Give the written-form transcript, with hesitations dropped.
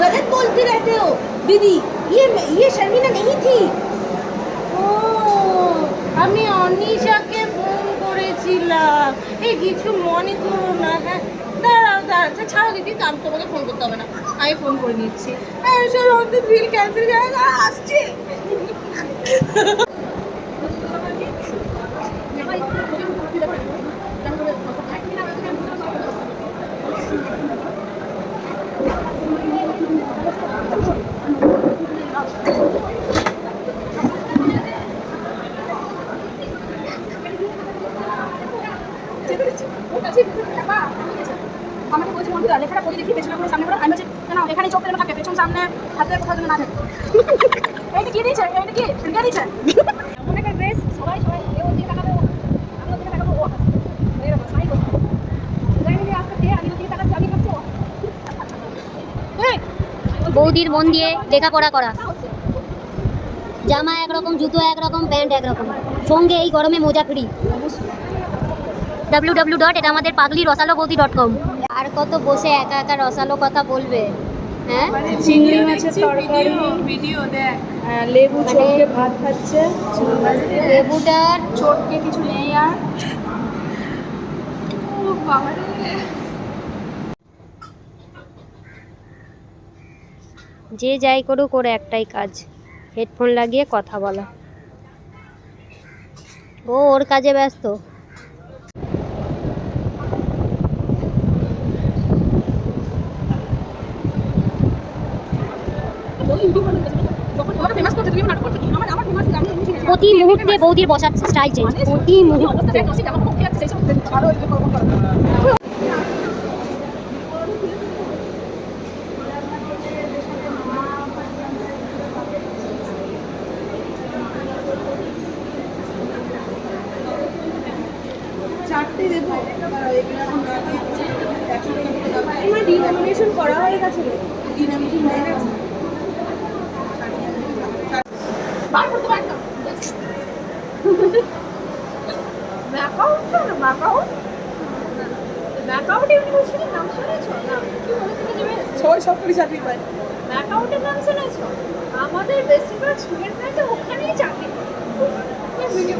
गलत बोलते रहते हो दीदी। ये शर्मिला नहीं थी। ও আমি অনিশাকে ফোন করেছিলাম। এই কিছু মনে করো না। হ্যাঁ দাঁড়াও দাঁড়াও, ছাড়ো দিদি, আমি তোমাকে ফোন করতে হবে না, আমি ফোন করে নিচ্ছি। হ্যাঁ চলো, আমাদের বিল ক্যান্সেল আসছে। আমাকে বলছে বন্ধুরা লেখাটা পড়ে দেখি পেছনে করে সামনে করে, আমি বলছি কেন এখানে চোখ যেন থাকে, পেছন সামনে হাতে কোথাও যেন না থাকে। এইটা কি দিয়েছে, এইটা কি ফিঙ্গার দিয়েছে এমন একটা ড্রেস, সবাই সবাই এও দিয়ে টাকা দেবো, আমি ওদিকে টাকা দেবো, ও আছে এরকম সাই করতে যাই নিয়ে আসতে দিয়ে আমি ওদিকে টাকা চাবি করছি। বৌদির মন দিয়ে লেখাপড়া করা, জামা একরকম, জুতো একরকম, প্যান্ট একরকম, সঙ্গে এই গরমে মোজা ফ্রি। www. এটা আমাদের পাগলি রসালো বৌদি.com। আর কত বসে একা একা রসালো কথা বলবে? হ্যাঁ, চিংড়ি মাছের তরকারি, ভিডিও দেখ, লেবু চটকে ভাত খাচ্ছে, লেবুটার চটকে কিছু নেই আর। ও বাবা রে। যে যাই করুক ওর একটাই কাজ, হেডফোন লাগিয়ে কথা বলা। ও ওর কাজে ব্যস্ত। প্রতি মুহূর্তে বৌদির বসার স্টাইল চেঞ্জ, প্রতি মুহূর্তে। চারটে দেবো, এবার ডিনোমিনেশন করা হয়ে গেছে, ডিনোমিনেশন হয়ে গেছে। বার করতে পারতাম ব্যাকআউট না, ব্যাকআউট ইউনিভার্সিটির নাম শুনেছো? না কি বলেছিলে যে সবাই সব করে চাকরি পায়। ব্যাকআউটের নাম শুনেছো? আমাদের বেশিরভাগ স্টুডেন্টরা তো ওখানেই চাকরি করে। ভিডিও